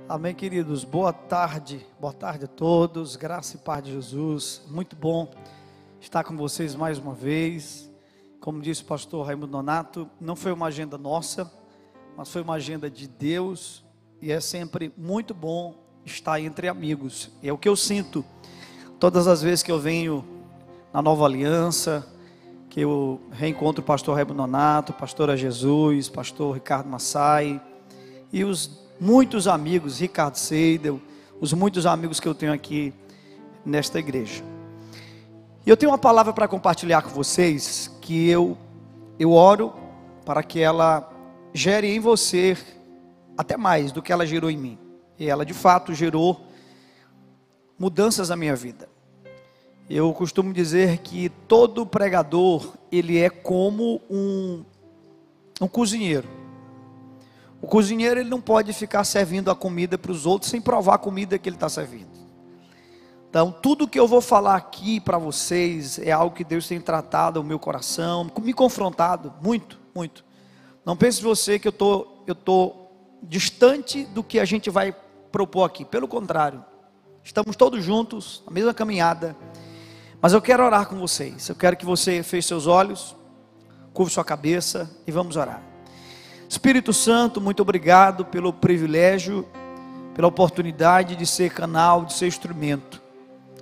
Amém, queridos. Boa tarde a todos. Graça e paz de Jesus. Muito bom estar com vocês mais uma vez. Como disse o pastor Raimundo Nonato, não foi uma agenda nossa, mas foi uma agenda de Deus. E é sempre muito bom estar entre amigos. É o que eu sinto todas as vezes que eu venho na Nova Aliança, que eu reencontro o pastor Raimundo Nonato, pastora Jesus, pastor Ricardo Massai e os muitos amigos, Ricardo Seidel, os muitos amigos que eu tenho aqui nesta igreja. E eu tenho uma palavra para compartilhar com vocês, que eu oro para que ela gere em você até mais do que ela gerou em mim. E ela de fato gerou mudanças na minha vida. Eu costumo dizer que todo pregador, ele é como um cozinheiro. O cozinheiro, ele não pode ficar servindo a comida para os outros sem provar a comida que ele está servindo. Então, tudo que eu vou falar aqui para vocês é algo que Deus tem tratado o meu coração, me confrontado muito, muito. Não pense você que eu tô distante do que a gente vai propor aqui. Pelo contrário, estamos todos juntos, na mesma caminhada. Mas eu quero orar com vocês. Eu quero que você feche seus olhos, curve sua cabeça e vamos orar. Espírito Santo, muito obrigado pelo privilégio, pela oportunidade de ser canal, de ser instrumento.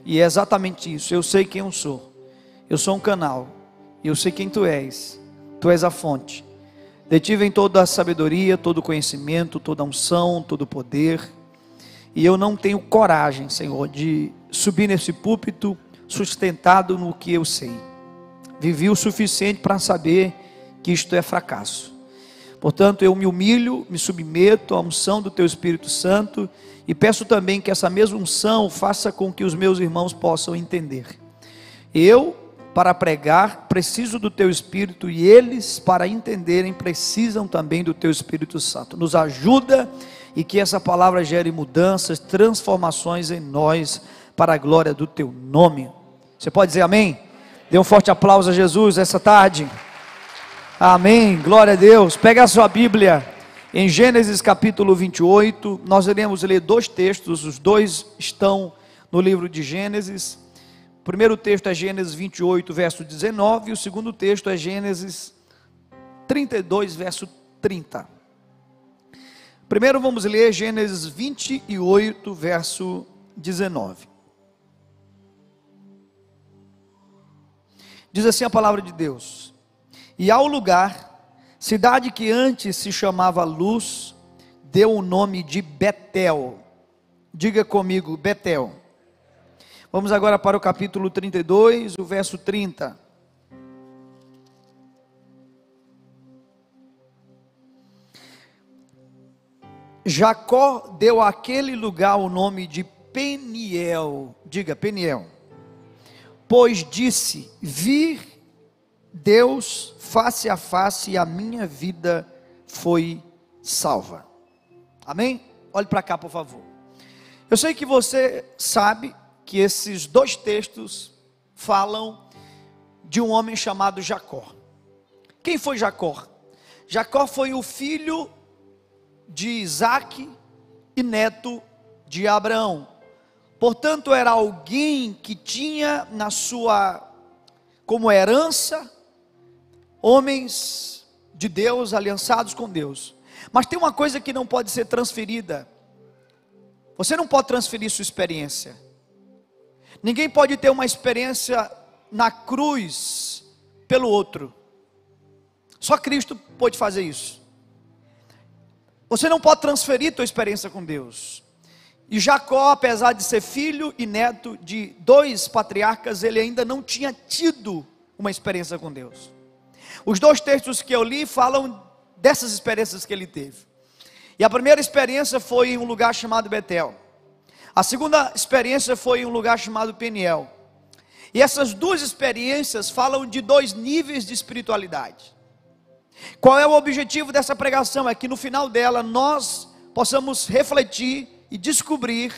E é exatamente isso. Eu sei quem eu sou. Eu sou um canal. Eu sei quem tu és. Tu és a fonte. De ti vem toda a sabedoria, todo o conhecimento, toda a unção, todo o poder. E eu não tenho coragem, Senhor, de subir nesse púlpito sustentado no que eu sei. Vivi o suficiente para saber que isto é fracasso. Portanto, eu me humilho, me submeto à unção do Teu Espírito Santo e peço também que essa mesma unção faça com que os meus irmãos possam entender. Eu, para pregar, preciso do Teu Espírito e eles, para entenderem, precisam também do Teu Espírito Santo. Nos ajuda e que essa palavra gere mudanças, transformações em nós, para a glória do Teu nome. Você pode dizer amém? Dê um forte aplauso a Jesus essa tarde. Amém, glória a Deus. Pega a sua Bíblia em Gênesis capítulo 28, nós iremos ler dois textos, os dois estão no livro de Gênesis. O primeiro texto é Gênesis 28, verso 19, e o segundo texto é Gênesis 32, verso 30. Primeiro vamos ler Gênesis 28, verso 19. Diz assim a palavra de Deus: e ao lugar, cidade que antes se chamava Luz, deu o nome de Betel. Diga comigo, Betel. Vamos agora para o capítulo 32, o verso 30. Jacó deu àquele lugar o nome de Peniel. Diga, Peniel. Pois disse: vi Deus face a face e a minha vida foi salva. Amém? Olhe para cá, por favor. Eu sei que você sabe que esses dois textos falam de um homem chamado Jacó. Quem foi Jacó? Jacó foi o filho de Isaac e neto de Abraão. Portanto, era alguém que tinha na sua, como herança, homens de Deus, aliançados com Deus. Mas tem uma coisa que não pode ser transferida. Você não pode transferir sua experiência. Ninguém pode ter uma experiência na cruz pelo outro. Só Cristo pode fazer isso. Você não pode transferir sua experiência com Deus. E Jacó, apesar de ser filho e neto de dois patriarcas, ele ainda não tinha tido uma experiência com Deus. Os dois textos que eu li falam dessas experiências que ele teve. E a primeira experiência foi em um lugar chamado Betel. A segunda experiência foi em um lugar chamado Peniel. E essas duas experiências falam de dois níveis de espiritualidade. Qual é o objetivo dessa pregação? É que no final dela nós possamos refletir e descobrir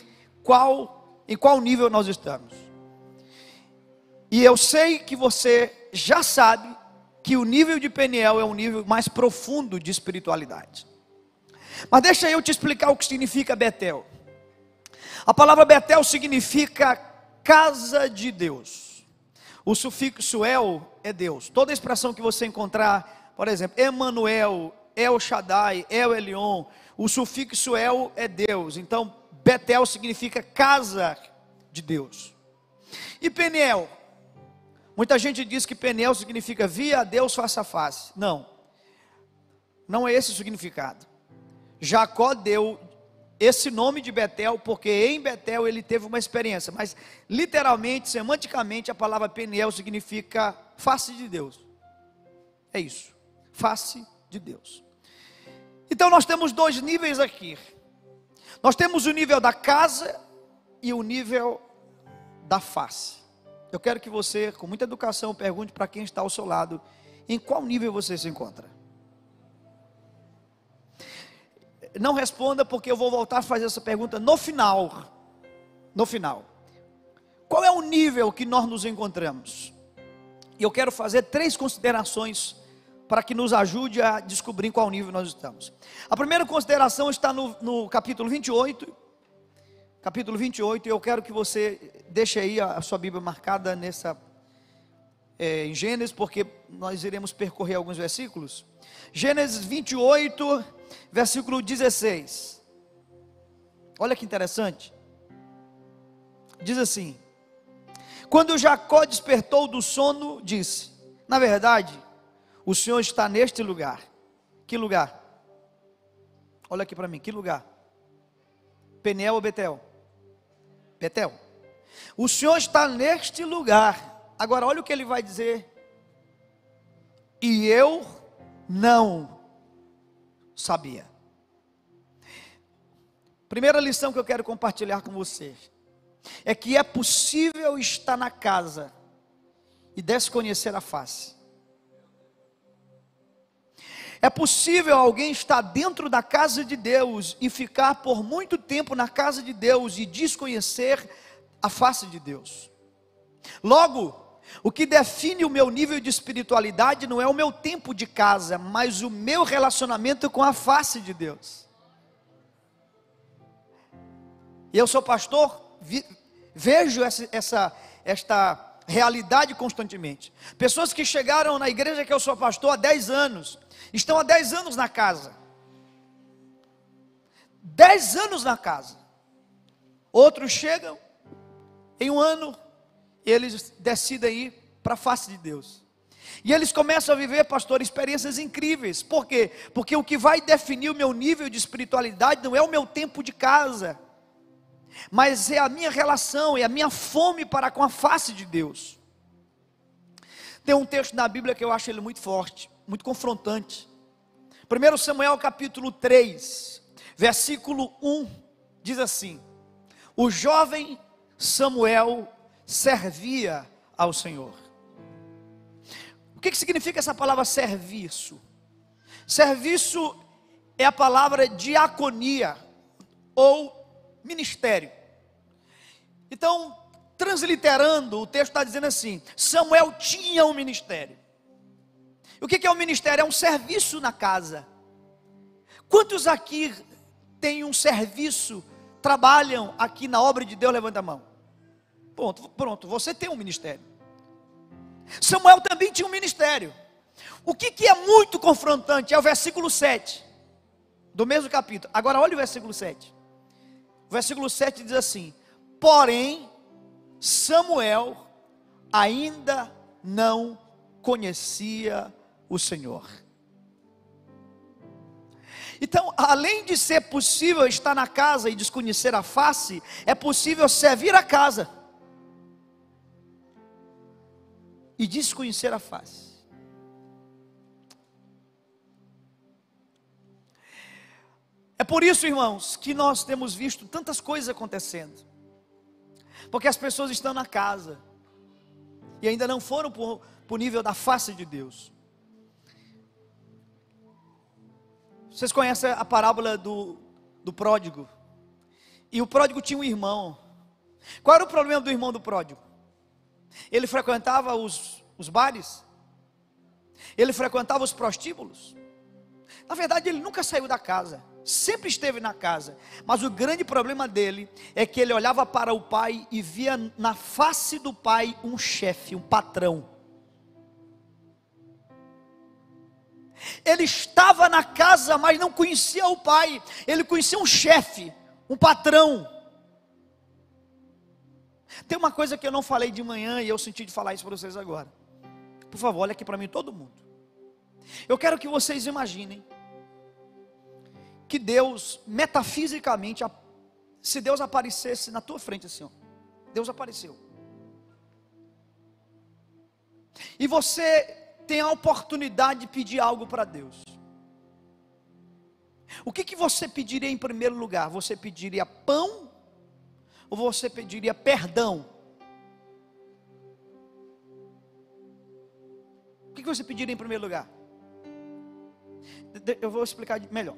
em qual nível nós estamos. E eu sei que você já sabe que o nível de Peniel é um nível mais profundo de espiritualidade. Mas deixa eu te explicar o que significa Betel. A palavra Betel significa casa de Deus. O sufixo El é Deus. Toda expressão que você encontrar, por exemplo, Emanuel, El Shaddai, El Elyon, o sufixo El é Deus. Então, Betel significa casa de Deus. E Peniel? Muita gente diz que Peniel significa via a Deus face a face. Não, não é esse o significado. Jacó deu esse nome de Betel porque em Betel ele teve uma experiência. Mas literalmente, semanticamente, a palavra Peniel significa face de Deus. É isso, face de Deus. Então nós temos dois níveis aqui. Nós temos o nível da casa e o nível da face. Eu quero que você, com muita educação, pergunte para quem está ao seu lado, em qual nível você se encontra. Não responda, porque eu vou voltar a fazer essa pergunta no final. No final. Qual é o nível que nós nos encontramos? E eu quero fazer 3 considerações para que nos ajude a descobrir em qual nível nós estamos. A primeira consideração está no capítulo 28. Capítulo 28, e eu quero que você deixe aí a sua Bíblia marcada em Gênesis, porque nós iremos percorrer alguns versículos. Gênesis 28, versículo 16. Olha que interessante. Diz assim: quando Jacó despertou do sono, disse: na verdade, o Senhor está neste lugar. Que lugar? Olha aqui para mim, que lugar? Peniel ou Betel? Betel. O Senhor está neste lugar. Agora olha o que ele vai dizer. E eu não sabia. Primeira lição que eu quero compartilhar com vocês é que é possível estar na casa e desconhecer a face. É possível alguém estar dentro da casa de Deus e ficar por muito tempo na casa de Deus e desconhecer a face de Deus. Logo, o que define o meu nível de espiritualidade não é o meu tempo de casa, mas o meu relacionamento com a face de Deus. E eu sou pastor, vejo esta realidade constantemente. Pessoas que chegaram na igreja que eu sou pastor há 10 anos, estão há 10 anos na casa. 10 anos na casa. Outros chegam em um ano, eles decidem ir para a face de Deus. E eles começam a viver, pastor, experiências incríveis. Por quê? Porque o que vai definir o meu nível de espiritualidade não é o meu tempo de casa, mas é a minha relação, é a minha fome para com a face de Deus. Tem um texto na Bíblia que eu acho ele muito forte, muito confrontante. 1 Samuel capítulo 3, versículo 1, diz assim: o jovem Samuel servia ao Senhor. O que significa essa palavra serviço? Serviço é a palavra diaconia, ou ministério. Então, transliterando, o texto está dizendo assim: Samuel tinha um ministério. O que é um ministério? É um serviço na casa. Quantos aqui têm um serviço, trabalham aqui na obra de Deus? Levanta a mão. Pronto, você tem um ministério. Samuel também tinha um ministério. O que é muito confrontante é o versículo 7 do mesmo capítulo. Agora olha o versículo 7. O versículo 7 diz assim: porém, Samuel ainda não conhecia o Senhor. Então, além de ser possível estar na casa e desconhecer a face, é possível servir a casa e desconhecer a face. É por isso, irmãos, que nós temos visto tantas coisas acontecendo. Porque as pessoas estão na casa e ainda não foram para o nível da face de Deus. Vocês conhecem a parábola do pródigo? E o pródigo tinha um irmão. Qual era o problema do irmão do pródigo? Ele frequentava os bares? Ele frequentava os prostíbulos? Na verdade, ele nunca saiu da casa. sempre esteve na casa, mas o grande problema dele é que ele olhava para o pai e via na face do pai um chefe, um patrão. Ele estava na casa, mas não conhecia o pai, ele conhecia um chefe, um patrão. Tem uma coisa que eu não falei de manhã e eu senti de falar isso para vocês agora. Por favor, olha aqui para mim todo mundo. Eu quero que vocês imaginem que Deus, metafisicamente, se Deus aparecesse na tua frente assim, ó, Deus apareceu. E você tem a oportunidade de pedir algo para Deus. O que você pediria em primeiro lugar? Você pediria pão? Ou você pediria perdão? O que você pediria em primeiro lugar? Eu vou explicar melhor.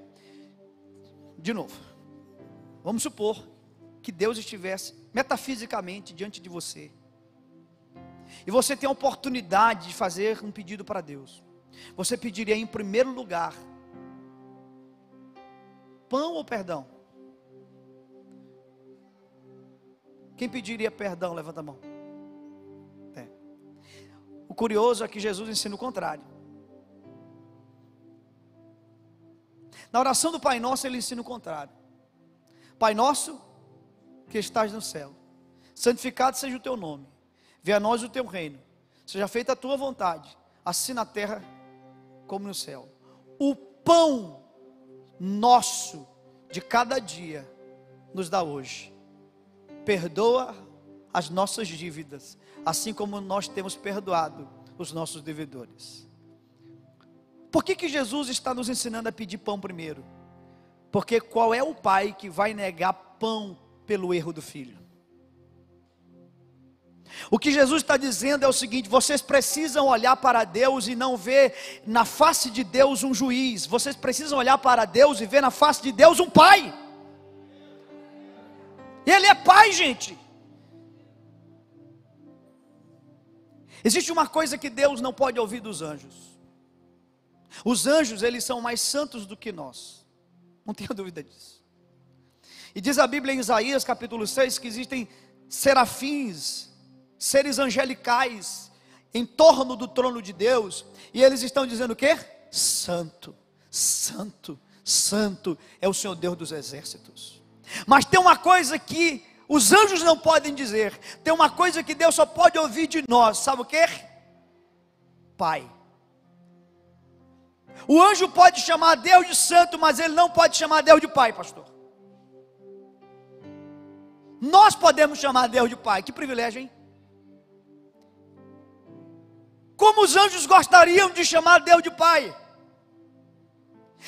De novo. Vamos supor que Deus estivesse metafisicamente diante de você. E você tem a oportunidade de fazer um pedido para Deus. Você pediria em primeiro lugar pão ou perdão? Quem pediria perdão, levanta a mão. O curioso é que Jesus ensina o contrário. Na oração do Pai Nosso ele ensina o contrário. Pai nosso que estás no céu, santificado seja o teu nome. Venha a nós o teu reino, seja feita a tua vontade, assim na terra como no céu. O pão nosso de cada dia nos dá hoje. Perdoa as nossas dívidas, assim como nós temos perdoado os nossos devedores. Por que Jesus está nos ensinando a pedir pão primeiro? Porque qual é o pai que vai negar pão pelo erro do filho? O que Jesus está dizendo é o seguinte: vocês precisam olhar para Deus e não ver na face de Deus um juiz. Vocês precisam olhar para Deus e ver na face de Deus um pai. Ele é pai, gente. Existe uma coisa que Deus não pode ouvir dos anjos. Os anjos, eles são mais santos do que nós. Não tenho dúvida disso. E diz a Bíblia em Isaías capítulo 6 que existem serafins, seres angelicais em torno do trono de Deus, e eles estão dizendo o quê? Santo, santo, santo é o Senhor Deus dos exércitos. Mas tem uma coisa que os anjos não podem dizer, tem uma coisa que Deus só pode ouvir de nós, sabe o quê? Pai. O anjo pode chamar Deus de santo, mas ele não pode chamar Deus de pai, pastor. Nós podemos chamar Deus de pai, que privilégio, hein? Como os anjos gostariam de chamar Deus de pai.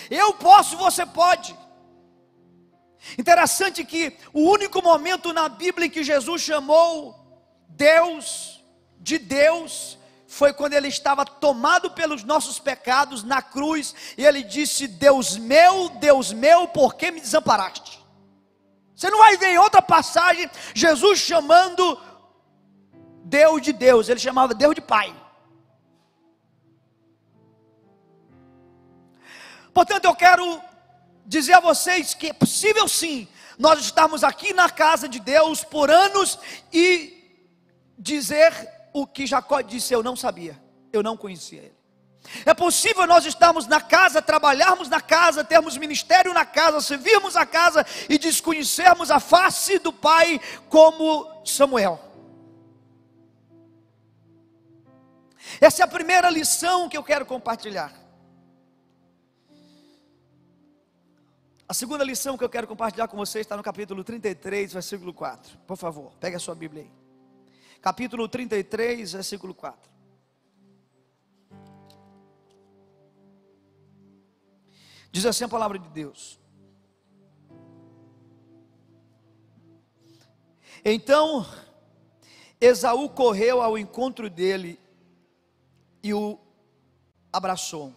Eu posso, você pode. Interessante que o único momento na Bíblia em que Jesus chamou Deus de Deus foi quando ele estava tomado pelos nossos pecados na cruz, e ele disse: Deus meu, por que me desamparaste? Você não vai ver em outra passagem Jesus chamando Deus de Deus, ele chamava Deus de Pai. Portanto, eu quero dizer a vocês que é possível sim, nós estarmos aqui na casa de Deus por anos e dizer o que Jacó disse: eu não sabia, eu não conhecia ele. É possível nós estarmos na casa, trabalharmos na casa, termos ministério na casa, servirmos a casa e desconhecermos a face do Pai como Samuel. Essa é a primeira lição que eu quero compartilhar. A segunda lição que eu quero compartilhar com vocês está no capítulo 33, versículo 4. Por favor, pegue a sua Bíblia aí. Capítulo 33, versículo 4. Diz assim a palavra de Deus: então Esaú correu ao encontro dele e o abraçou,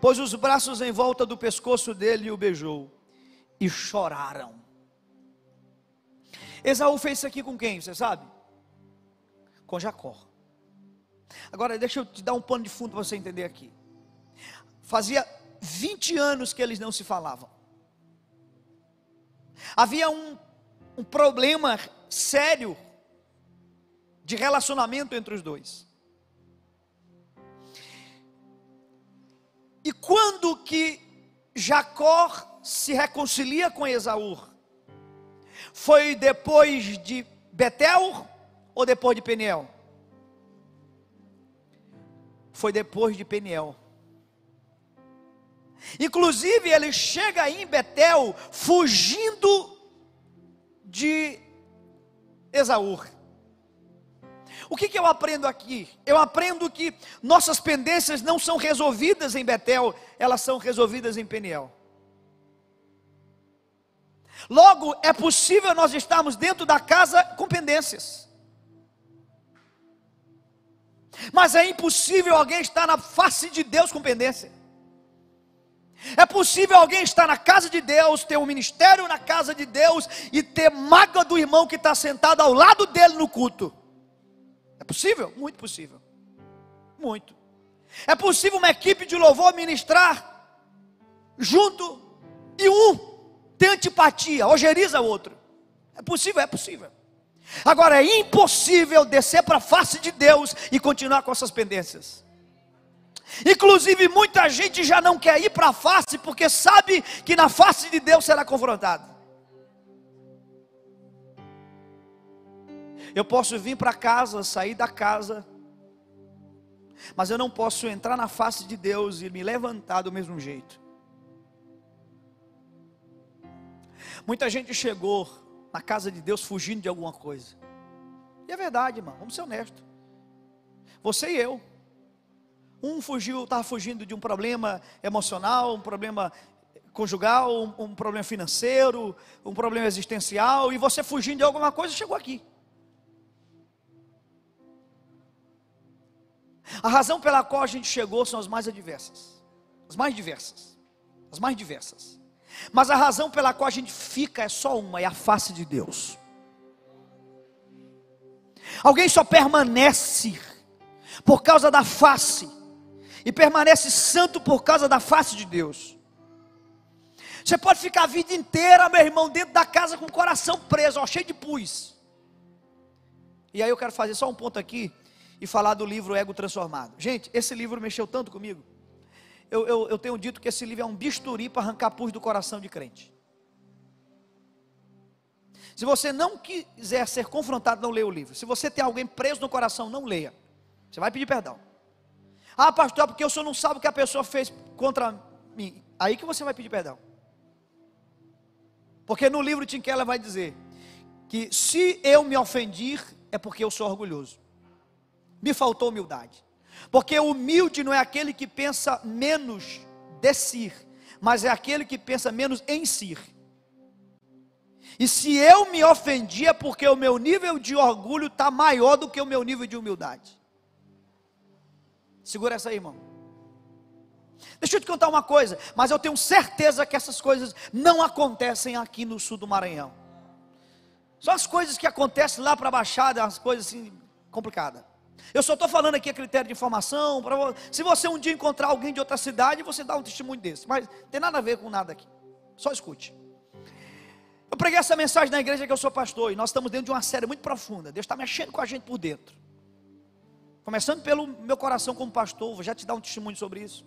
pôs os braços em volta do pescoço dele e o beijou, e choraram. Esaú fez isso aqui com quem, você sabe? Com Jacó. Agora deixa eu te dar um pano de fundo para você entender aqui. Fazia 20 anos que eles não se falavam. Havia um problema sério de relacionamento entre os dois. E quando que Jacó se reconcilia com Esaú? Foi depois de Betel ou depois de Peniel? Foi depois de Peniel. Inclusive ele chega em Betel fugindo de Esaú. O que eu aprendo aqui? Eu aprendo que nossas pendências não são resolvidas em Betel, elas são resolvidas em Peniel. Logo, é possível nós estarmos dentro da casa com pendências, mas é impossível alguém estar na face de Deus com pendência. É possível alguém estar na casa de Deus, ter um ministério na casa de Deus e ter mágoa do irmão que está sentado ao lado dele no culto. É possível? Muito possível. Muito. É possível uma equipe de louvor ministrar junto e um ter antipatia, ojeriza o outro. É possível, é possível. Agora é impossível descer para a face de Deus e continuar com essas pendências. Inclusive muita gente já não quer ir para a face porque sabe que na face de Deus será confrontado. Eu posso vir para casa, sair da casa, mas eu não posso entrar na face de Deus e me levantar do mesmo jeito. Muita gente chegou na casa de Deus fugindo de alguma coisa. E é verdade, irmão, vamos ser honestos. Você e eu. Um estava fugindo de um problema emocional, um problema conjugal, um problema financeiro, um problema existencial, e você fugindo de alguma coisa chegou aqui. A razão pela qual a gente chegou são as mais adversas, as mais diversas, as mais diversas. Mas a razão pela qual a gente fica é só uma, é a face de Deus. Alguém só permanece por causa da face, e permanece santo por causa da face de Deus. Você pode ficar a vida inteira, meu irmão, dentro da casa com o coração preso, ó, cheio de pus. E aí eu quero fazer só um ponto aqui e falar do livro Ego Transformado. Gente, esse livro mexeu tanto comigo. Eu tenho dito que esse livro é um bisturi para arrancar pus do coração de crente. Se você não quiser ser confrontado, não leia o livro. Se você tem alguém preso no coração, não leia. Você vai pedir perdão. Ah, pastor, porque o senhor não sabe o que a pessoa fez contra mim. Aí que você vai pedir perdão. Porque no livro Tim Keller vai dizer que se eu me ofendir, é porque eu sou orgulhoso. Me faltou humildade. Porque humilde não é aquele que pensa menos de si, mas é aquele que pensa menos em si. E se eu me ofendi, é porque o meu nível de orgulho está maior do que o meu nível de humildade. Segura essa aí, irmão. Deixa eu te contar uma coisa, mas eu tenho certeza que essas coisas não acontecem aqui no sul do Maranhão. São as coisas que acontecem lá para a Baixada, as coisas assim, complicadas. Eu só estou falando aqui a critério de informação, se você um dia encontrar alguém de outra cidade, você dá um testemunho desse, mas não tem nada a ver com nada aqui, só escute. Eu preguei essa mensagem na igreja que eu sou pastor, e nós estamos dentro de uma série muito profunda, Deus está mexendo com a gente por dentro. Começando pelo meu coração como pastor, vou já te dar um testemunho sobre isso.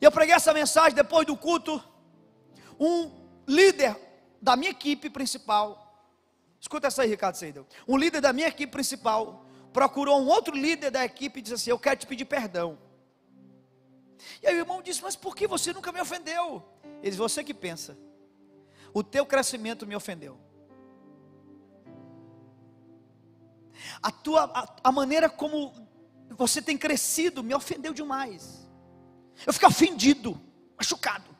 E eu preguei essa mensagem depois do culto. Um líder da minha equipe principal, escuta essa aí, Ricardo Seidel. Um líder da minha equipe principal procurou um outro líder da equipe e disse assim: eu quero te pedir perdão. E aí o irmão disse: mas por que você nunca me ofendeu? Ele disse: você que pensa, o teu crescimento me ofendeu. A maneira como você tem crescido me ofendeu demais. Eu fico ofendido, machucado.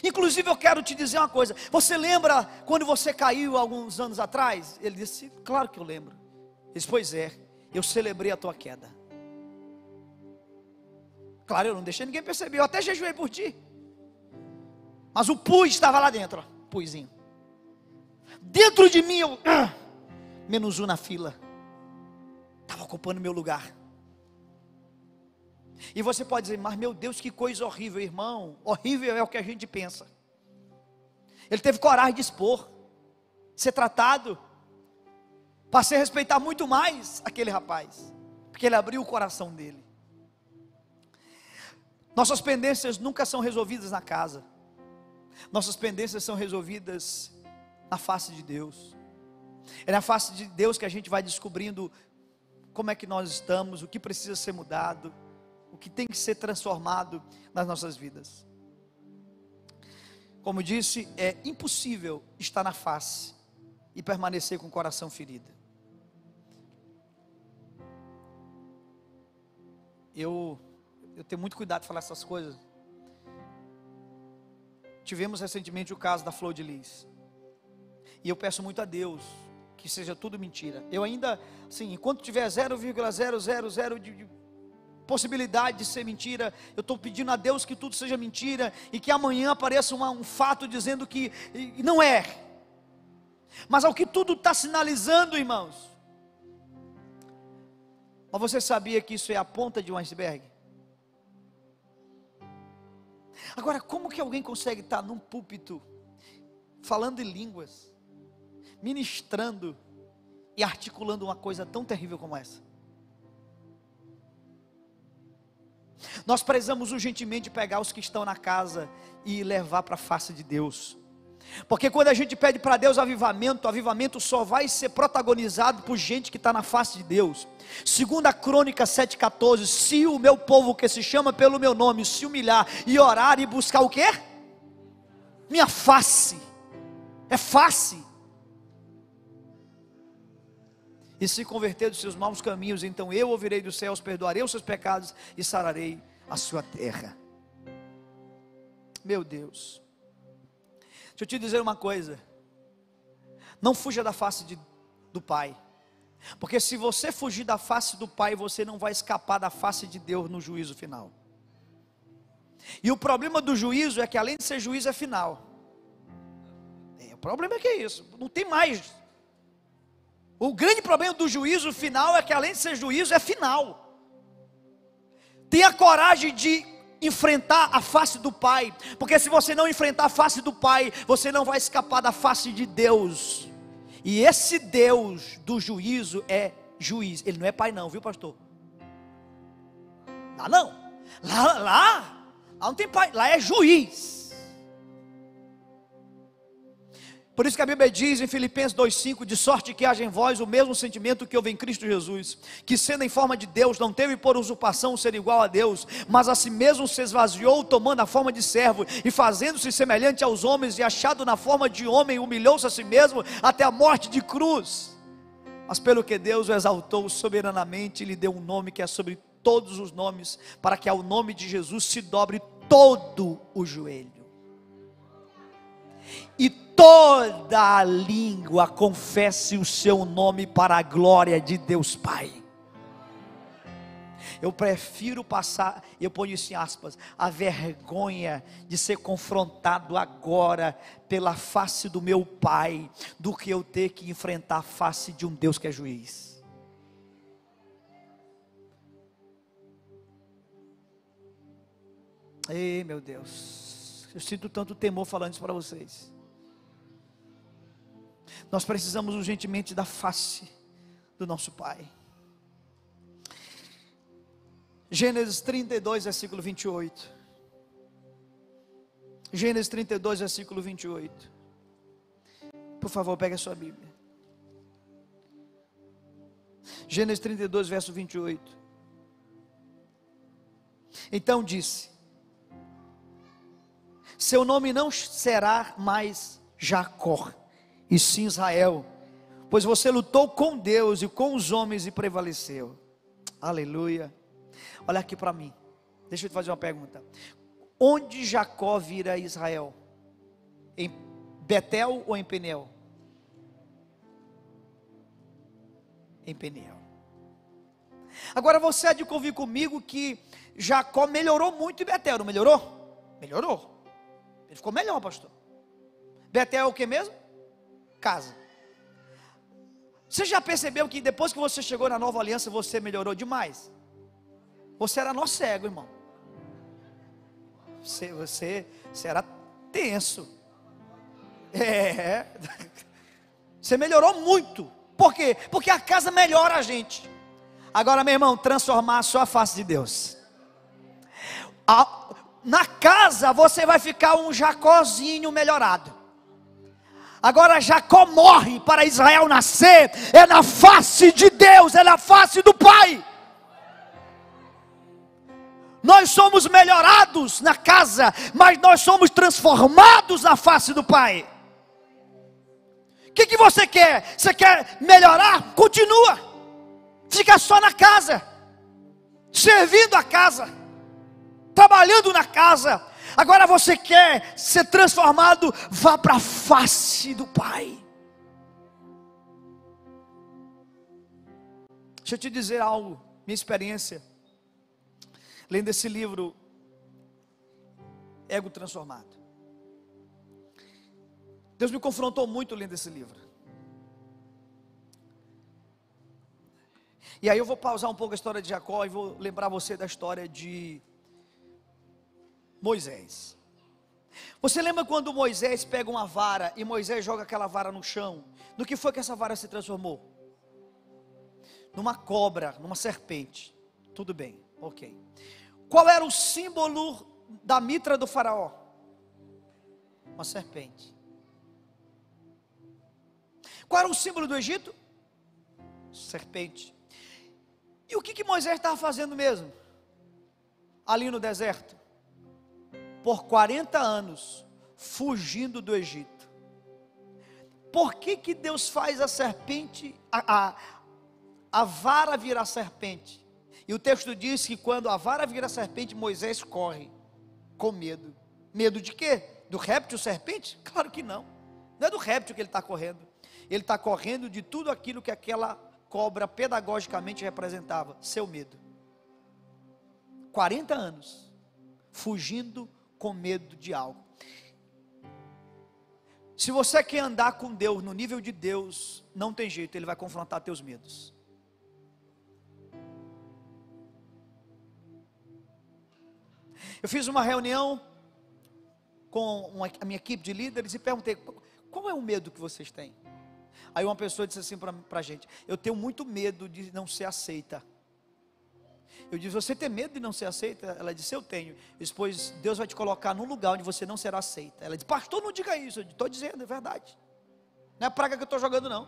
Inclusive eu quero te dizer uma coisa. Você lembra quando você caiu alguns anos atrás? Ele disse: claro que eu lembro. Ele disse: pois é, eu celebrei a tua queda. Claro, eu não deixei ninguém perceber, eu até jejuei por ti. Mas o pus estava lá dentro, ó, puzinho. Dentro de mim eu... menos um na fila, estava ocupando meu lugar. E você pode dizer, mas meu Deus, que coisa horrível, irmão. Horrível é o que a gente pensa. Ele teve coragem de expor, ser tratado. Passei a respeitar muito mais aquele rapaz, porque ele abriu o coração dele. Nossas pendências nunca são resolvidas na casa. Nossas pendências são resolvidas na face de Deus. É na face de Deus que a gente vai descobrindo como é que nós estamos, o que precisa ser mudado, o que tem que ser transformado nas nossas vidas. Como disse, é impossível estar na face e permanecer com o coração ferido. Eu tenho muito cuidado de falar essas coisas. Tivemos recentemente o caso da Flor de Lis. E eu peço muito a Deus que seja tudo mentira. Eu ainda, assim, enquanto tiver 0,000 de possibilidade de ser mentira, eu estou pedindo a Deus que tudo seja mentira, e que amanhã apareça um fato dizendo que não é. Mas ao que tudo está sinalizando, irmãos. Mas você sabia que isso é a ponta de um iceberg? Agora, como que alguém consegue estar num púlpito, falando em línguas, ministrando e articulando uma coisa tão terrível como essa? Nós precisamos urgentemente pegar os que estão na casa e levar para a face de Deus. Porque quando a gente pede para Deus avivamento, o avivamento só vai ser protagonizado por gente que está na face de Deus. Segundo a Crônica 7,14, se o meu povo que se chama pelo meu nome se humilhar e orar e buscar o quê? Minha face. É face. E se converter dos seus maus caminhos, então eu ouvirei dos céus, perdoarei os seus pecados e sararei a sua terra. Meu Deus. Deixa eu te dizer uma coisa. Não fuja da face do Pai. Porque se você fugir da face do Pai, você não vai escapar da face de Deus no juízo final. E o problema do juízo é que além de ser juízo é final. O problema é que é isso, não tem mais. O grande problema do juízo final é que além de ser juízo é final. Tenha coragem de enfrentar a face do Pai, porque se você não enfrentar a face do Pai, você não vai escapar da face de Deus. E esse Deus do juízo é juiz. Ele não é pai não, viu, pastor? Lá não. Lá não tem pai, lá é juiz. Por isso que a Bíblia diz em Filipenses 2,5: de sorte que haja em vós o mesmo sentimento que houve em Cristo Jesus, que sendo em forma de Deus, não teve por usurpação ser igual a Deus, mas a si mesmo se esvaziou, tomando a forma de servo, e fazendo-se semelhante aos homens, e achado na forma de homem, humilhou-se a si mesmo, até a morte de cruz. Mas pelo que Deus o exaltou soberanamente, e lhe deu um nome que é sobre todos os nomes, para que ao nome de Jesus se dobre todo o joelho, e toda a língua confesse o seu nome para a glória de Deus Pai. Eu prefiro passar, eu ponho isso em aspas, a vergonha de ser confrontado agora pela face do meu Pai, do que eu ter que enfrentar a face de um Deus que é juiz. Ei, meu Deus, eu sinto tanto temor falando isso para vocês. Nós precisamos urgentemente da face do nosso Pai. Gênesis 32, versículo 28. Gênesis 32, versículo 28. Por favor, pegue a sua Bíblia. Gênesis 32, verso 28. Então disse: seu nome não será mais Jacó, e sim Israel, pois você lutou com Deus e com os homens e prevaleceu. Aleluia. Olha aqui para mim, deixa eu te fazer uma pergunta. Onde Jacó vira Israel? Em Betel ou em Peniel? Em Peniel. Agora você há de convir comigo que Jacó melhorou muito em Betel, não melhorou? Melhorou. Ele ficou melhor, pastor. Betel é o que mesmo? Casa. Você já percebeu que depois que você chegou na nova aliança, você melhorou demais? Você era nó cego, irmão. Você era tenso. Você melhorou muito. Por quê? Porque a casa melhora a gente. Agora, meu irmão, transformar só a face de Deus. Na casa você vai ficar um Jacózinho melhorado. Agora Jacó morre para Israel nascer. É na face de Deus, é na face do Pai. Nós somos melhorados na casa, mas nós somos transformados na face do Pai. O que você quer? Você quer melhorar? Continua. Fica só na casa, servindo a casa, trabalhando na casa. Agora você quer ser transformado? Vá para a face do Pai. Deixa eu te dizer algo, minha experiência, lendo esse livro, Ego Transformado. Deus me confrontou muito lendo esse livro. E aí eu vou pausar um pouco a história de Jacó e vou lembrar você da história de Moisés. Você lembra quando Moisés pega uma vara e Moisés joga aquela vara no chão? No que foi que essa vara se transformou? Numa cobra, numa serpente. Tudo bem, ok. Qual era o símbolo da mitra do faraó? Uma serpente. Qual era o símbolo do Egito? Serpente. E o que Moisés estava fazendo mesmo? Ali no deserto? Por 40 anos, fugindo do Egito. Por que Deus faz a serpente, a vara virar serpente? E o texto diz que quando a vara vira serpente, Moisés corre, com medo. Medo de quê? Do réptil serpente? Claro que não. Não é do réptil que ele está correndo. Ele está correndo de tudo aquilo que aquela cobra pedagogicamente representava. Seu medo. 40 anos, fugindo com medo de algo. Se você quer andar com Deus, no nível de Deus, não tem jeito, Ele vai confrontar teus medos. Eu fiz uma reunião com a minha equipe de líderes e perguntei, qual é o medo que vocês têm? Aí uma pessoa disse assim para a gente, eu tenho muito medo de não ser aceita. Eu disse, você tem medo de não ser aceita? Ela disse, eu tenho. Eu disse, pois Deus vai te colocar num lugar onde você não será aceita. Ela disse, pastor, não diga isso. Eu disse, estou dizendo, é verdade. Não é praga que eu estou jogando não.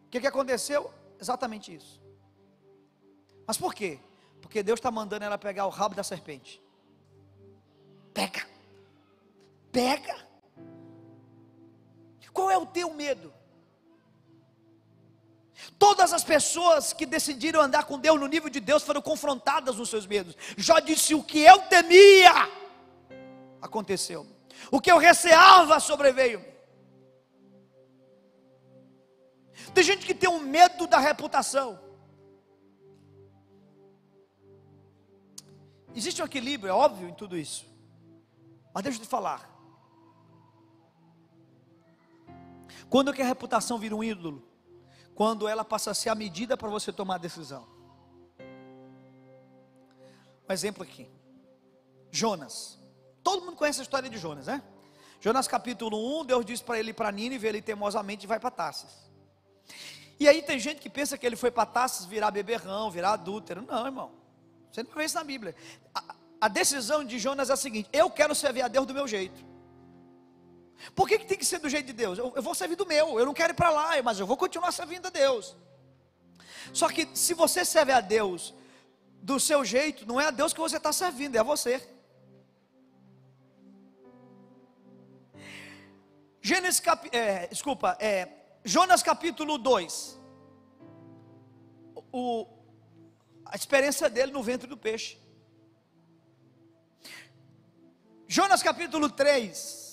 O que aconteceu? Exatamente isso. Mas por quê? Porque Deus está mandando ela pegar o rabo da serpente. Pega. Pega. Qual é o teu medo? Todas as pessoas que decidiram andar com Deus no nível de Deus foram confrontadas nos seus medos. Jó disse, o que eu temia aconteceu, o que eu receava sobreveio. Tem gente que tem um medo da reputação. Existe um equilíbrio, é óbvio, em tudo isso. Mas deixa eu te falar. Quando que a reputação vira um ídolo? Quando ela passa a ser a medida para você tomar a decisão. Um exemplo aqui. Jonas. Todo mundo conhece a história de Jonas, né? Jonas capítulo 1, Deus diz para ele ir para Nínive, ele teimosamente vai para Tarsis. E aí tem gente que pensa que ele foi para Tarsis virar beberrão, virar adúltero. Não, irmão. Você não vê isso na Bíblia. A decisão de Jonas é a seguinte: eu quero servir a Deus do meu jeito. Por que tem que ser do jeito de Deus? Eu vou servir do meu, eu não quero ir para lá, mas eu vou continuar servindo a Deus. Só que se você serve a Deus do seu jeito, não é a Deus que você está servindo, é a você. Jonas capítulo 2. A experiência dele no ventre do peixe. Jonas capítulo 3.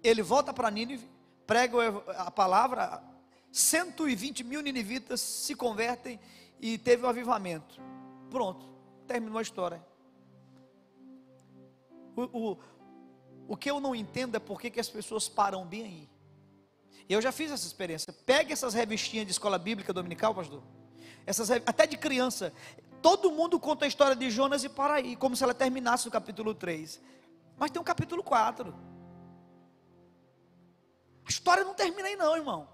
Ele volta para Nínive, prega a palavra, 120 mil ninivitas se convertem e teve um avivamento. Pronto, terminou a história. O que eu não entendo é por que as pessoas param bem aí. Eu já fiz essa experiência. Pegue essas revistinhas de escola bíblica dominical, pastor. Até de criança. Todo mundo conta a história de Jonas e para aí, como se ela terminasse no capítulo 3. Mas tem um capítulo 4. A história não termina aí não, irmão.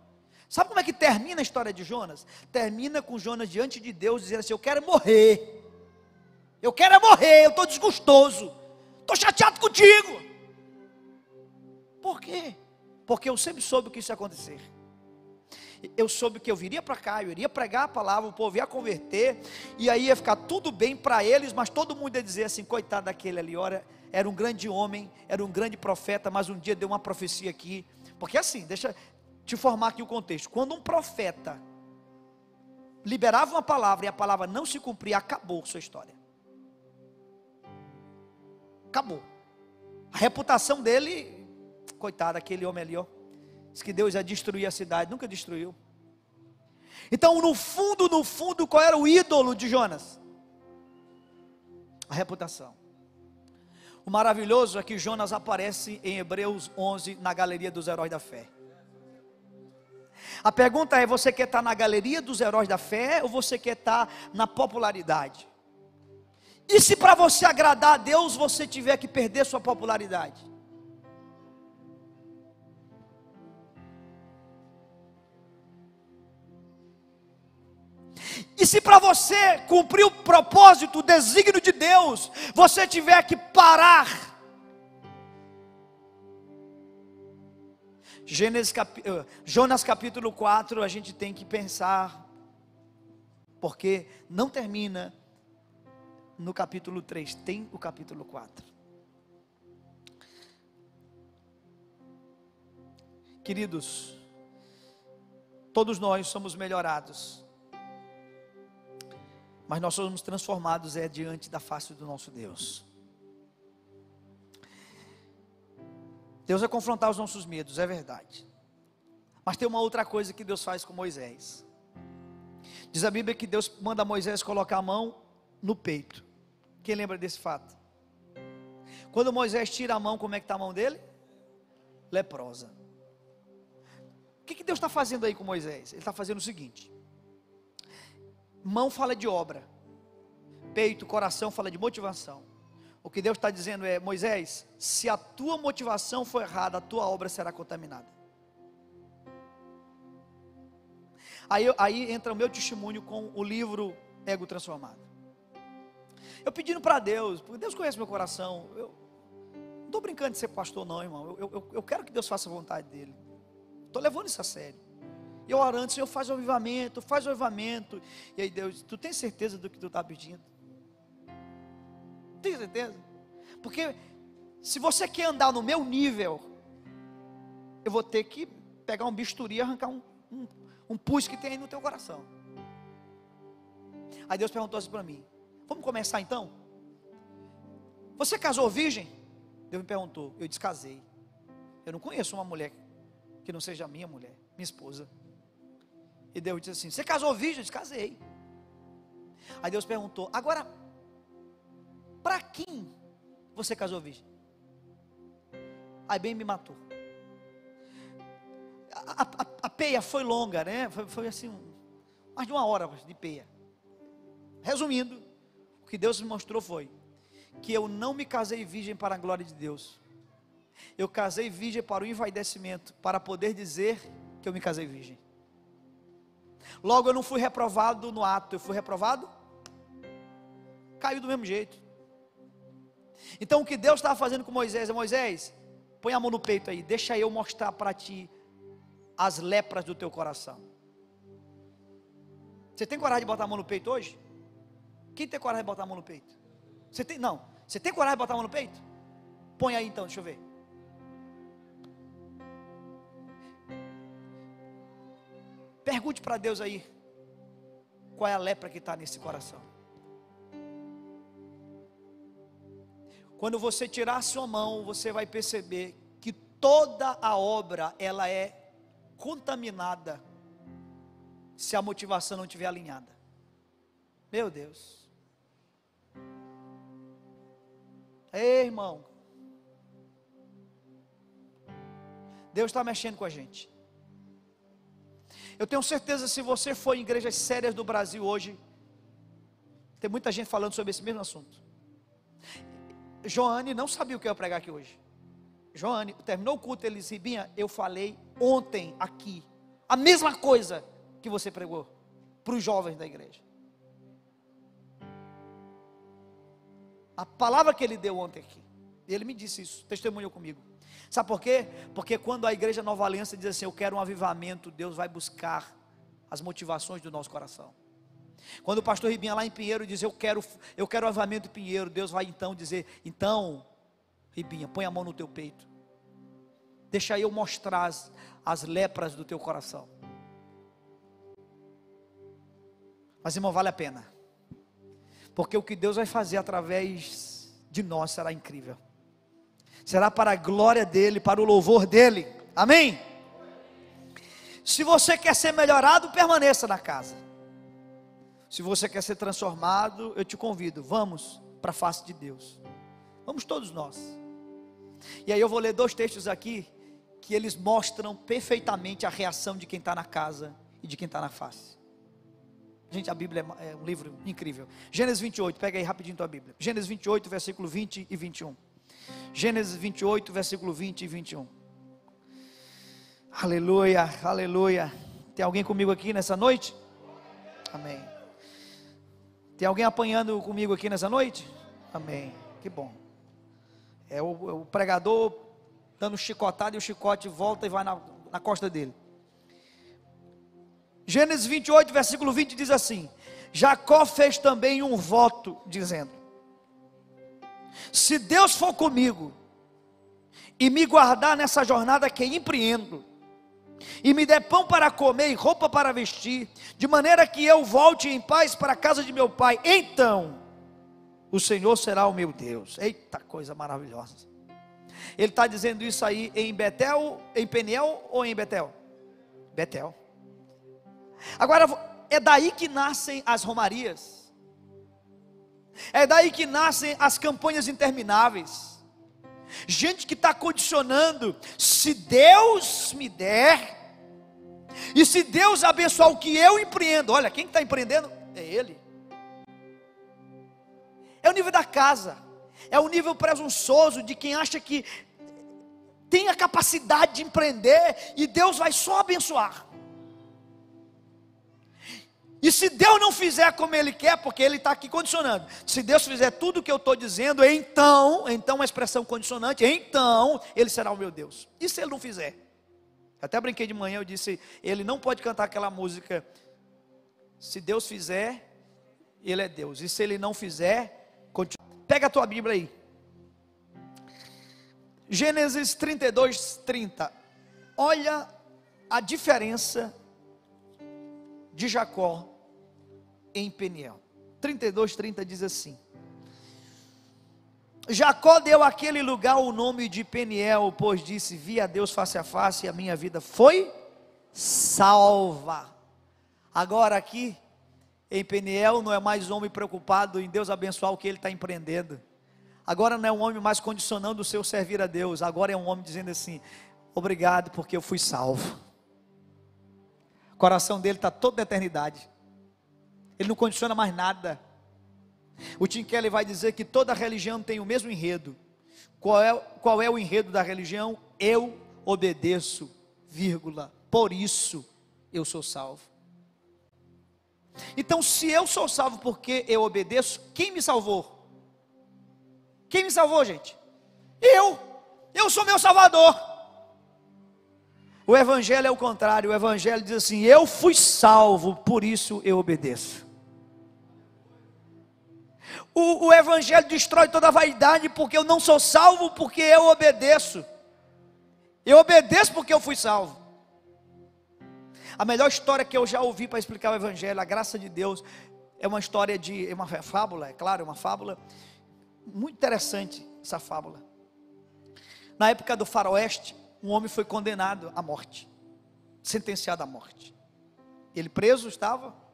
Sabe como é que termina a história de Jonas? Termina com Jonas diante de Deus dizendo assim: eu quero morrer. Eu quero morrer, eu estou desgostoso. Estou chateado contigo. Por quê? Porque eu sempre soube que isso ia acontecer. Eu soube que eu viria para cá, eu iria pregar a palavra, o povo ia converter, e aí ia ficar tudo bem para eles, mas todo mundo ia dizer assim: coitado daquele ali, ora, era um grande homem, era um grande profeta, mas um dia deu uma profecia aqui. Porque assim, deixa eu te formar aqui o contexto. Quando um profeta liberava uma palavra e a palavra não se cumpria, acabou sua história. Acabou. A reputação dele, coitado, aquele homem ali, ó, diz que Deus ia destruir a cidade, nunca destruiu. Então, no fundo, qual era o ídolo de Jonas? A reputação. O maravilhoso é que Jonas aparece em Hebreus 11, na galeria dos heróis da fé. A pergunta é: você quer estar na galeria dos heróis da fé, ou você quer estar na popularidade? E se para você agradar a Deus, você tiver que perder sua popularidade? E se para você cumprir o propósito, o desígnio de Deus, você tiver que parar? Jonas capítulo 4, a gente tem que pensar, porque não termina no capítulo 3, tem o capítulo 4. Queridos, todos nós somos melhorados, mas nós somos transformados diante da face do nosso Deus. Deus vai confrontar os nossos medos, é verdade. Mas tem uma outra coisa que Deus faz com Moisés. Diz a Bíblia que Deus manda Moisés colocar a mão no peito. Quem lembra desse fato? Quando Moisés tira a mão, como é que está a mão dele? Leprosa. O que Deus está fazendo aí com Moisés? Ele está fazendo o seguinte: mão fala de obra, peito, coração fala de motivação. O que Deus está dizendo é: Moisés, se a tua motivação for errada, a tua obra será contaminada. Aí entra o meu testemunho com o livro Ego Transformado. Eu pedindo para Deus, porque Deus conhece meu coração. Eu não estou brincando de ser pastor não, irmão. Eu quero que Deus faça a vontade dEle. Estou levando isso a sério. E eu orando: Senhor, faz o avivamento, faz o avivamento. E aí Deus: tu tem certeza do que tu está pedindo? Tem certeza? Porque se você quer andar no meu nível, eu vou ter que pegar um bisturi e arrancar um pus que tem aí no teu coração. Aí Deus perguntou assim para mim: vamos começar então? Você casou virgem? Deus me perguntou. Eu disse: casei. Eu não conheço uma mulher que não seja minha mulher, minha esposa. E Deus disse assim: você casou virgem? Eu disse: casei. Aí Deus perguntou: agora, para quem você casou virgem? Aí bem me matou. A peia foi longa, né? Foi assim, mais de 1 hora de peia. Resumindo, o que Deus me mostrou foi que eu não me casei virgem para a glória de Deus. Eu casei virgem para o envaidecimento, para poder dizer que eu me casei virgem. Logo, eu não fui reprovado no ato, eu fui reprovado, caiu do mesmo jeito. Então o que Deus estava fazendo com Moisés é: Moisés, põe a mão no peito aí, deixa eu mostrar para ti as lepras do teu coração. Você tem coragem de botar a mão no peito hoje? Quem tem coragem de botar a mão no peito? Você tem? Não. Você tem coragem de botar a mão no peito? Põe aí então, deixa eu ver. Pergunte para Deus aí, qual é a lepra que está nesse coração. Quando você tirar a sua mão, você vai perceber que toda a obra, ela é contaminada, se a motivação não estiver alinhada. Meu Deus. Ei, irmão, Deus está mexendo com a gente. Eu tenho certeza, se você for em igrejas sérias do Brasil hoje, Tem muita gente falando sobre esse mesmo assunto. Joane não sabia o que eu ia pregar aqui hoje. Joane, terminou o culto, ele disse: Ribinha, eu falei ontem aqui a mesma coisa que você pregou para os jovens da igreja. A palavra que ele deu ontem aqui, ele me disse isso, testemunhou comigo. Sabe por quê? Porque quando a igreja Nova Aliança diz assim: eu quero um avivamento, Deus vai buscar as motivações do nosso coração. Quando o pastor Ribinha lá em Pinheiro diz: eu quero avivamento em Pinheiro, Deus vai então dizer: então, Ribinha, põe a mão no teu peito, deixa eu mostrar as lepras do teu coração. Mas, irmão, vale a pena, porque o que Deus vai fazer através de nós será incrível, será para a glória dEle, para o louvor dEle, amém? Se você quer ser melhorado, permaneça na casa. Se você quer ser transformado, eu te convido, vamos para a face de Deus, vamos todos nós. E aí eu vou ler 2 textos aqui, que eles mostram perfeitamente a reação de quem está na casa e de quem está na face. Gente, a Bíblia é um livro incrível. Gênesis 28, pega aí rapidinho tua Bíblia. Gênesis 28, versículo 20 e 21. Gênesis 28, versículo 20 e 21. Aleluia, aleluia. Tem alguém comigo aqui nessa noite? Amém. Tem alguém apanhando comigo aqui nessa noite? Amém, que bom. É o pregador dando chicotada, e o chicote volta e vai na costa dele. Gênesis 28, versículo 20 diz assim: Jacó fez também um voto, dizendo: se Deus for comigo e me guardar nessa jornada que empreendo, e me der pão para comer e roupa para vestir, de maneira que eu volte em paz para a casa de meu pai, então o Senhor será o meu Deus. Eita, coisa maravilhosa. Ele está dizendo isso aí em Betel, em Peniel ou em Betel? Betel. Agora, é daí que nascem as romarias, é daí que nascem as campanhas intermináveis. Gente que está condicionando: se Deus me der, e se Deus abençoar o que eu empreendo. Olha, quem está empreendendo é Ele. É o nível da casa, é o nível presunçoso de quem acha que tem a capacidade de empreender e Deus vai só abençoar. E se Deus não fizer como Ele quer, porque Ele está aqui condicionando, se Deus fizer tudo o que eu estou dizendo, então uma expressão condicionante, então Ele será o meu Deus. E se Ele não fizer? Até brinquei de manhã, eu disse: Ele não pode cantar aquela música, se Deus fizer, Ele é Deus, e se Ele não fizer, continua. Pega a tua Bíblia aí, Gênesis 32, 30, olha a diferença de Jacó em Peniel. 32, 30 diz assim: Jacó deu àquele lugar o nome de Peniel, pois disse: vi a Deus face a face, e a minha vida foi salva. Agora aqui em Peniel não é mais um homem preocupado em Deus abençoar o que ele está empreendendo. Agora não é um homem mais condicionando o seu servir a Deus. Agora é um homem dizendo assim: obrigado porque eu fui salvo. O coração dele está todo na eternidade. Ele não condiciona mais nada. O Tim Keller vai dizer que toda religião tem o mesmo enredo. Qual é o enredo da religião? Eu obedeço, vírgula, por isso eu sou salvo. Então, se eu sou salvo porque eu obedeço, quem me salvou? Quem me salvou, gente? Eu sou meu salvador. O evangelho é o contrário. O evangelho diz assim: eu fui salvo, por isso eu obedeço. O evangelho destrói toda a vaidade, porque eu não sou salvo porque eu obedeço. Eu obedeço porque eu fui salvo. A melhor história que eu já ouvi para explicar o evangelho, a graça de Deus, é uma história é uma fábula, é claro, é uma fábula muito interessante, essa fábula. Na época do faroeste, um homem foi condenado à morte, sentenciado à morte. Ele preso estava.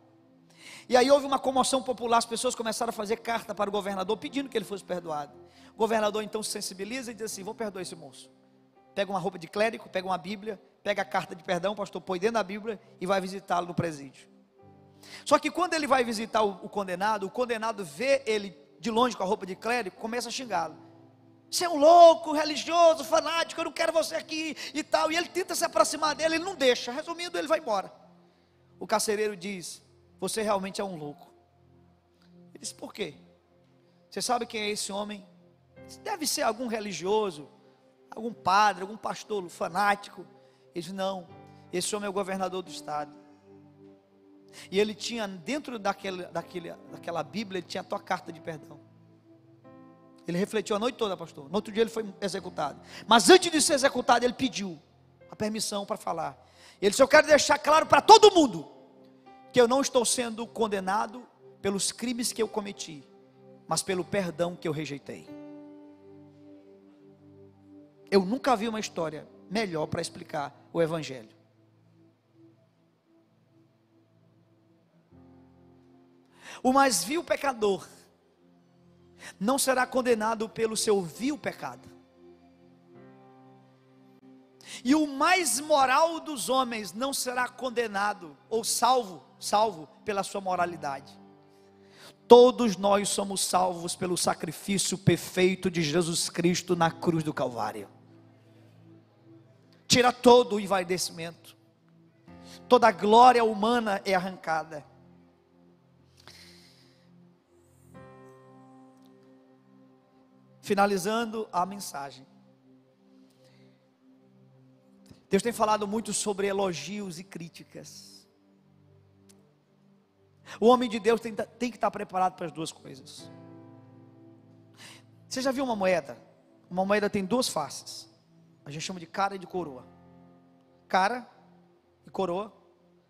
E aí houve uma comoção popular, as pessoas começaram a fazer carta para o governador pedindo que ele fosse perdoado. O governador então se sensibiliza e diz assim: vou perdoar esse moço. Pega uma roupa de clérigo, pega uma Bíblia, pega a carta de perdão, o pastor põe dentro da Bíblia e vai visitá-lo no presídio. Só que quando ele vai visitar o condenado vê ele de longe com a roupa de clérigo, começa a xingá-lo. Você é um louco, religioso, fanático, eu não quero você aqui e tal. E ele tenta se aproximar dele, ele não deixa. Resumindo, ele vai embora. O carcereiro diz: você realmente é um louco. Ele diz: por quê? Você sabe quem é esse homem? Deve ser algum religioso, algum padre, algum pastor fanático. Ele diz: não, esse homem é o governador do estado. E ele tinha dentro daquela Bíblia, ele tinha a tua carta de perdão. Ele refletiu a noite toda, pastor. No outro dia ele foi executado. Mas antes de ser executado, ele pediu a permissão para falar. Ele disse: eu quero deixar claro para todo mundo que eu não estou sendo condenado pelos crimes que eu cometi, mas pelo perdão que eu rejeitei. Eu nunca vi uma história melhor para explicar o Evangelho. O mais vil pecador não será condenado pelo seu vil pecado. E o mais moral dos homens não será condenado ou salvo pela sua moralidade. Todos nós somos salvos pelo sacrifício perfeito de Jesus Cristo na cruz do Calvário. Tira todo o envaidecimento, toda a glória humana é arrancada. Finalizando a mensagem, Deus tem falado muito sobre elogios e críticas. O homem de Deus tem que estar preparado para as duas coisas. Você já viu uma moeda? Uma moeda tem duas faces. A gente chama de cara e de coroa. Cara e coroa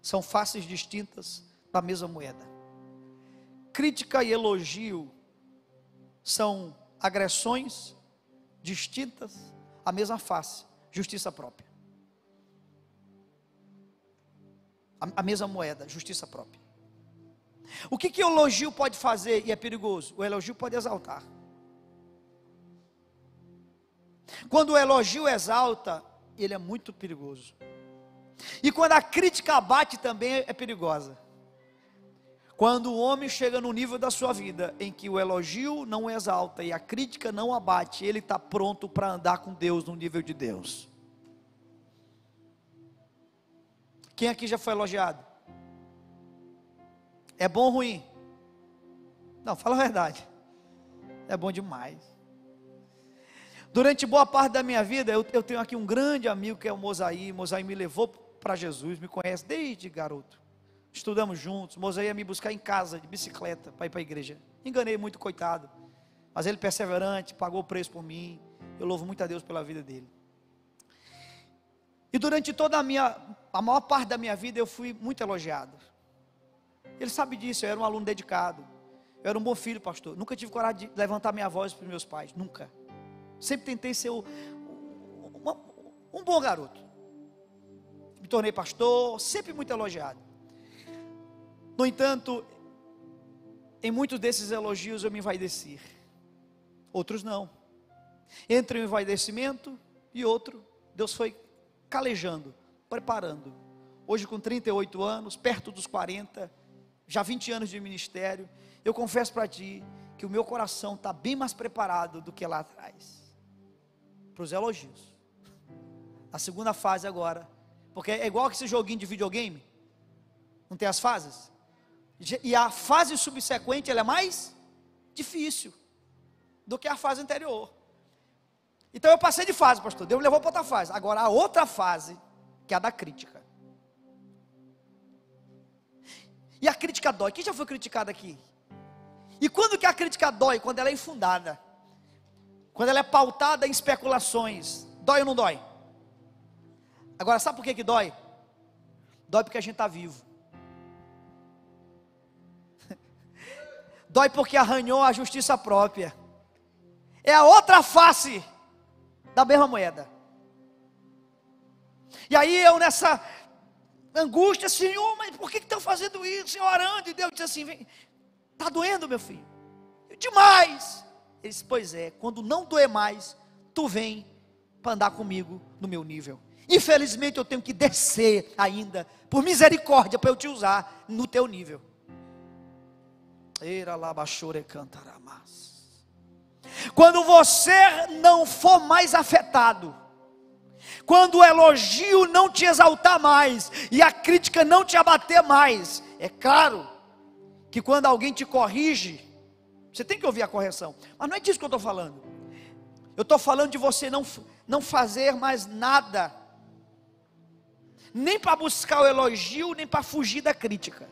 são faces distintas da mesma moeda. Crítica e elogio são agressões distintas, a mesma face, justiça própria. A mesma moeda, justiça própria. O que o elogio pode fazer e é perigoso? O elogio pode exaltar. Quando o elogio exalta, ele é muito perigoso. E quando a crítica abate também é perigosa. Quando o homem chega no nível da sua vida em que o elogio não exalta e a crítica não abate, ele está pronto para andar com Deus no nível de Deus. Quem aqui já foi elogiado? É bom ou ruim? Não, fala a verdade. É bom demais. Durante boa parte da minha vida, eu tenho aqui um grande amigo que é o Mosaí. Mosaí me levou para Jesus, me conhece desde garoto. Estudamos juntos. Moisés ia me buscar em casa de bicicleta para ir para a igreja. Enganei muito, coitado, mas ele perseverante, pagou o preço por mim. Eu louvo muito a Deus pela vida dele. E durante toda a maior parte da minha vida eu fui muito elogiado. Ele sabe disso. Eu era um aluno dedicado, eu era um bom filho, pastor. Nunca tive coragem de levantar minha voz para os meus pais, nunca. Sempre tentei ser um bom garoto. Me tornei pastor, sempre muito elogiado. No entanto, em muitos desses elogios eu me envaideci, outros não. Entre um envaidecimento e outro, Deus foi calejando, preparando. Hoje com 38 anos, perto dos 40, já 20 anos de ministério, eu confesso para ti que o meu coração está bem mais preparado do que lá atrás, para os elogios. A segunda fase agora, porque é igual que esse joguinho de videogame, não tem as fases? E a fase subsequente ela é mais difícil do que a fase anterior. Então eu passei de fase, pastor. Deus me levou para outra fase. Agora a outra fase, que é a da crítica. E a crítica dói. Quem já foi criticado aqui? E quando que a crítica dói? Quando ela é infundada. Quando ela é pautada em especulações. Dói ou não dói? Agora sabe por que dói? Dói porque a gente está vivo. Dói porque arranhou a justiça própria. É a outra face da mesma moeda. E aí eu nessa angústia, Senhor, mas por que estão fazendo isso? Senhor, orando, e Deus disse assim: está doendo, meu filho? Demais. Ele disse: pois é, quando não doer mais, tu vem para andar comigo no meu nível. Infelizmente eu tenho que descer ainda, por misericórdia, para eu te usar no teu nível. Quando você não for mais afetado, quando o elogio não te exaltar mais, e a crítica não te abater mais, é claro que quando alguém te corrige, você tem que ouvir a correção, mas não é disso que eu estou falando. Eu estou falando de você não fazer mais nada, nem para buscar o elogio, nem para fugir da crítica.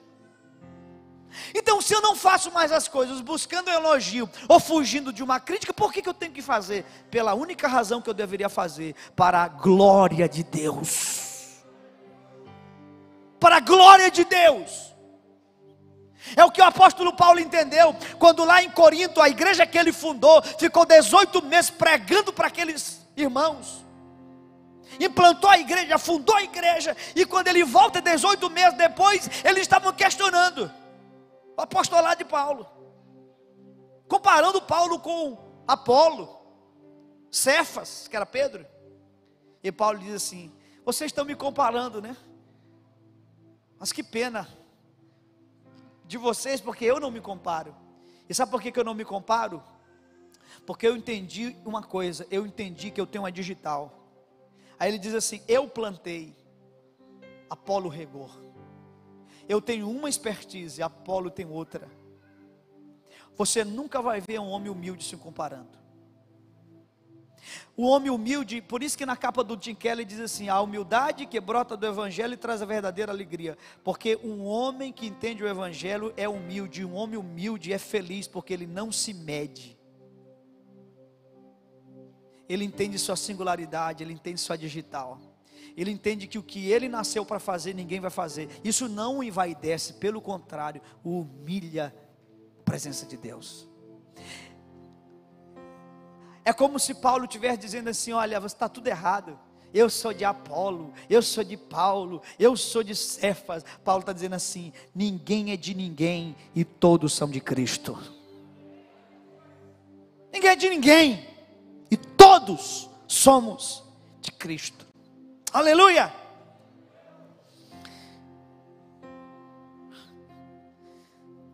Então, se eu não faço mais as coisas buscando o elogio ou fugindo de uma crítica, por que eu tenho que fazer? Pela única razão que eu deveria fazer: para a glória de Deus. Para a glória de Deus. É o que o apóstolo Paulo entendeu, quando lá em Corinto, a igreja que ele fundou, ficou 18 meses pregando para aqueles irmãos, implantou a igreja, fundou a igreja, e quando ele volta 18 meses depois, eles estavam questionando o apostolado de Paulo, comparando Paulo com Apolo, Cefas, que era Pedro. E Paulo diz assim: vocês estão me comparando, né? Mas que pena de vocês, porque eu não me comparo. E sabe por que eu não me comparo? Porque eu entendi uma coisa, eu entendi que eu tenho uma digital. Aí ele diz assim: eu plantei, Apolo regou. Eu tenho uma expertise, Apolo tem outra. Você nunca vai ver um homem humilde se comparando. O homem humilde, por isso que na capa do Tim Keller diz assim: a humildade que brota do evangelho traz a verdadeira alegria. Porque um homem que entende o evangelho é humilde. Um homem humilde é feliz porque ele não se mede. Ele entende sua singularidade, ele entende sua digital. Ele entende que o que ele nasceu para fazer, ninguém vai fazer. Isso não o envaidece, pelo contrário, o humilha a presença de Deus. É como se Paulo estivesse dizendo assim: olha, você está tudo errado. Eu sou de Apolo, eu sou de Paulo, eu sou de Cefas. Paulo está dizendo assim: ninguém é de ninguém e todos são de Cristo. Ninguém é de ninguém e todos somos de Cristo. Aleluia!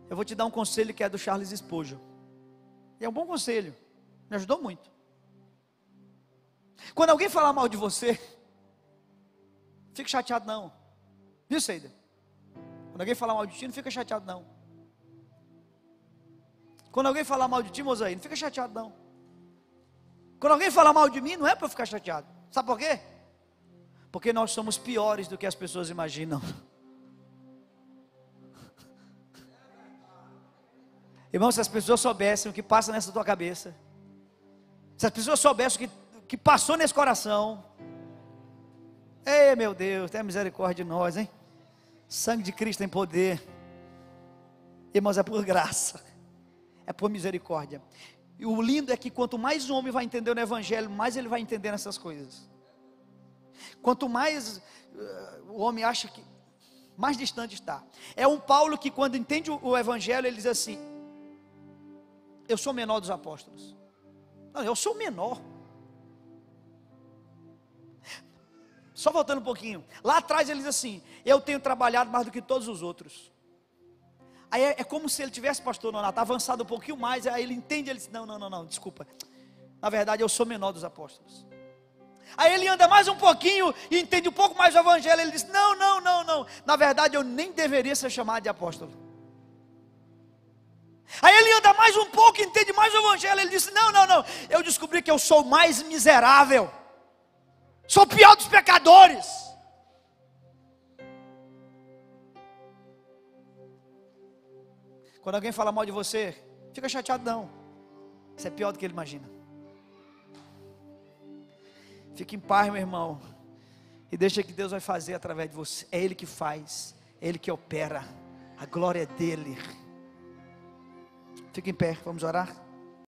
Eu vou te dar um conselho que é do Charles Spurgeon. E é um bom conselho, me ajudou muito. Quando alguém falar mal de você, fique chateado não. Viu, Seida? Quando alguém falar mal de ti, não fica chateado não. Quando alguém falar mal de ti, Mosaí, não fica chateado não. Quando alguém falar mal de mim, não é para eu ficar chateado. Sabe por quê? Porque nós somos piores do que as pessoas imaginam. Irmão, se as pessoas soubessem o que passa nessa tua cabeça, se as pessoas soubessem o que passou nesse coração, ei meu Deus, tenha misericórdia de nós, hein? Sangue de Cristo tem poder. Irmãos, é por graça, é por misericórdia. E o lindo é que quanto mais um homem vai entender o evangelho, mais ele vai entender essas coisas. Quanto mais o homem acha que, mais distante está. É um Paulo que quando entende o evangelho, ele diz assim: eu sou o menor dos apóstolos. Não, eu sou o menor. Só voltando um pouquinho, lá atrás ele diz assim: eu tenho trabalhado mais do que todos os outros. Aí é como se ele tivesse, pastor Nonato, avançado um pouquinho mais. Aí ele entende, ele diz: não, desculpa, na verdade eu sou o menor dos apóstolos. Aí ele anda mais um pouquinho e entende um pouco mais o evangelho. Ele diz: não, na verdade eu nem deveria ser chamado de apóstolo. Aí ele anda mais um pouco e entende mais o evangelho. Ele diz: não, eu descobri que eu sou o mais miserável, sou o pior dos pecadores. Quando alguém fala mal de você, fica chateado não. Você é pior do que ele imagina. Fique em paz, meu irmão, e deixa que Deus vai fazer através de você. É Ele que faz, é Ele que opera, a glória é dEle. Fique em pé, vamos orar.